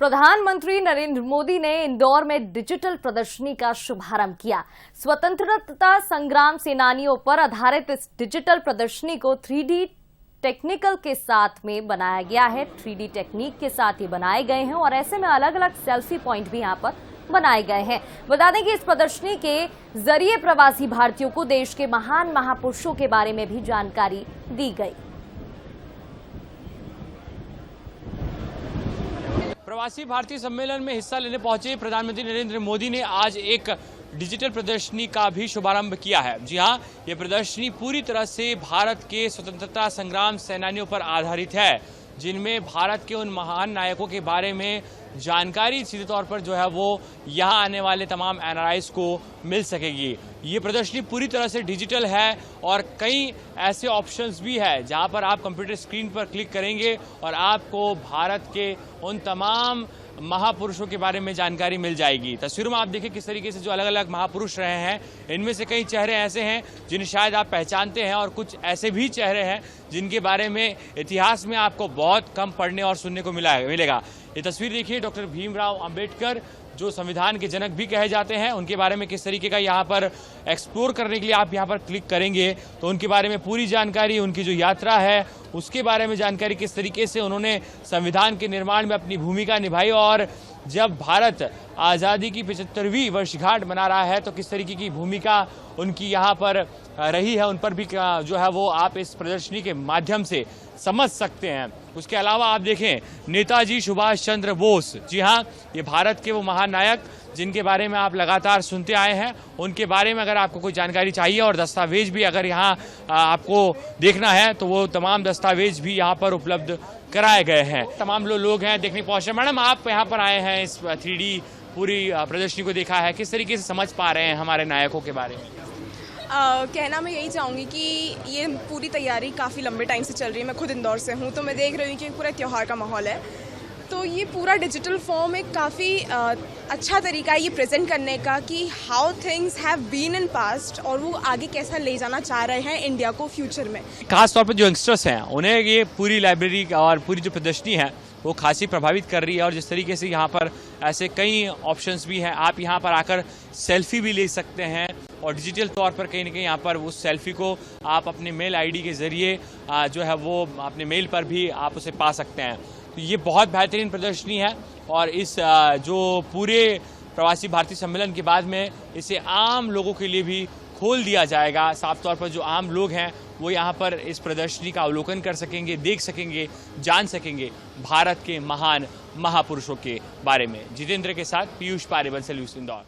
प्रधानमंत्री नरेंद्र मोदी ने इंदौर में डिजिटल प्रदर्शनी का शुभारंभ किया। स्वतंत्रता संग्राम सेनानियों पर आधारित इस डिजिटल प्रदर्शनी को 3D टेक्निकल के साथ में बनाया गया है। 3D टेक्निक के साथ ही बनाए गए हैं और ऐसे में अलग अलग सेल्फी पॉइंट भी यहां पर बनाए गए हैं। बता दें कि इस प्रदर्शनी के जरिए प्रवासी भारतीयों को देश के महान महापुरुषों के बारे में भी जानकारी दी गई। प्रवासी भारतीय सम्मेलन में हिस्सा लेने पहुंचे प्रधानमंत्री नरेंद्र मोदी ने आज एक डिजिटल प्रदर्शनी का भी शुभारंभ किया है। जी हां, ये प्रदर्शनी पूरी तरह से भारत के स्वतंत्रता संग्राम सेनानियों पर आधारित है, जिनमें भारत के उन महान नायकों के बारे में जानकारी सीधे तौर पर जो है वो यहाँ आने वाले तमाम एनआरआईज को मिल सकेगी। ये प्रदर्शनी पूरी तरह से डिजिटल है और कई ऐसे ऑप्शंस भी है जहाँ पर आप कंप्यूटर स्क्रीन पर क्लिक करेंगे और आपको भारत के उन तमाम महापुरुषों के बारे में जानकारी मिल जाएगी। तस्वीरों में आप देखिए किस तरीके से जो अलग अलग महापुरुष रहे हैं, इनमें से कई चेहरे ऐसे हैं जिन्हें शायद आप पहचानते हैं और कुछ ऐसे भी चेहरे हैं जिनके बारे में इतिहास में आपको बहुत कम पढ़ने और सुनने को मिलेगा। ये तस्वीर देखिए, डॉक्टर भीमराव अंबेडकर जो संविधान के जनक भी कहे जाते हैं, उनके बारे में किस तरीके का यहाँ पर एक्सप्लोर करने के लिए आप यहाँ पर क्लिक करेंगे तो उनके बारे में पूरी जानकारी, उनकी जो यात्रा है उसके बारे में जानकारी, किस तरीके से उन्होंने संविधान के निर्माण में अपनी भूमिका निभाई और जब भारत आज़ादी की 75वीं वर्षगांठ मना रहा है तो किस तरीके की भूमिका उनकी यहाँ पर रही है, उन पर भी जो है वो आप इस प्रदर्शनी के माध्यम से समझ सकते हैं। उसके अलावा आप देखें नेताजी सुभाष चंद्र बोस, जी हाँ, ये भारत के वो महान नायक जिनके बारे में आप लगातार सुनते आए हैं, उनके बारे में अगर आपको कोई जानकारी चाहिए और दस्तावेज भी अगर यहाँ आपको देखना है तो वो तमाम दस्तावेज भी यहाँ पर उपलब्ध कराए गए हैं। तमाम लोग हैं देखने पहुंचे। मैडम, आप यहाँ पर आए हैं, इस 3D पूरी प्रदर्शनी को देखा है, किस तरीके से समझ पा रहे हैं हमारे नायकों के बारे में? कहना मैं यही चाहूँगी कि ये पूरी तैयारी काफ़ी लंबे टाइम से चल रही है। मैं खुद इंदौर से हूँ तो मैं देख रही हूँ कि पूरा त्यौहार का माहौल है। तो ये पूरा डिजिटल फॉर्म एक काफ़ी अच्छा तरीका है ये प्रेजेंट करने का कि how things have been in past और वो आगे कैसा ले जाना चाह रहे हैं इंडिया को फ्यूचर में। खास तौर पर जो यंगस्टर्स हैं उन्हें ये पूरी लाइब्रेरी और पूरी जो प्रदर्शनी है वो खासी प्रभावित कर रही है और जिस तरीके से यहाँ पर ऐसे कई ऑप्शंस भी हैं, आप यहाँ पर आकर सेल्फी भी ले सकते हैं और डिजिटल तौर पर कहीं ना कहीं यहाँ पर उस सेल्फी को आप अपने मेल आईडी के जरिए जो है वो अपने मेल पर भी आप उसे पा सकते हैं। तो ये बहुत बेहतरीन प्रदर्शनी है और इस जो पूरे प्रवासी भारतीय सम्मेलन के बाद में इसे आम लोगों के लिए भी खोल दिया जाएगा। साफ तौर पर जो आम लोग हैं वो यहाँ पर इस प्रदर्शनी का अवलोकन कर सकेंगे, देख सकेंगे, जान सकेंगे भारत के महान महापुरुषों के बारे में। जितेंद्र के साथ पीयूष पारेबल से न्यूज़ इंदौर।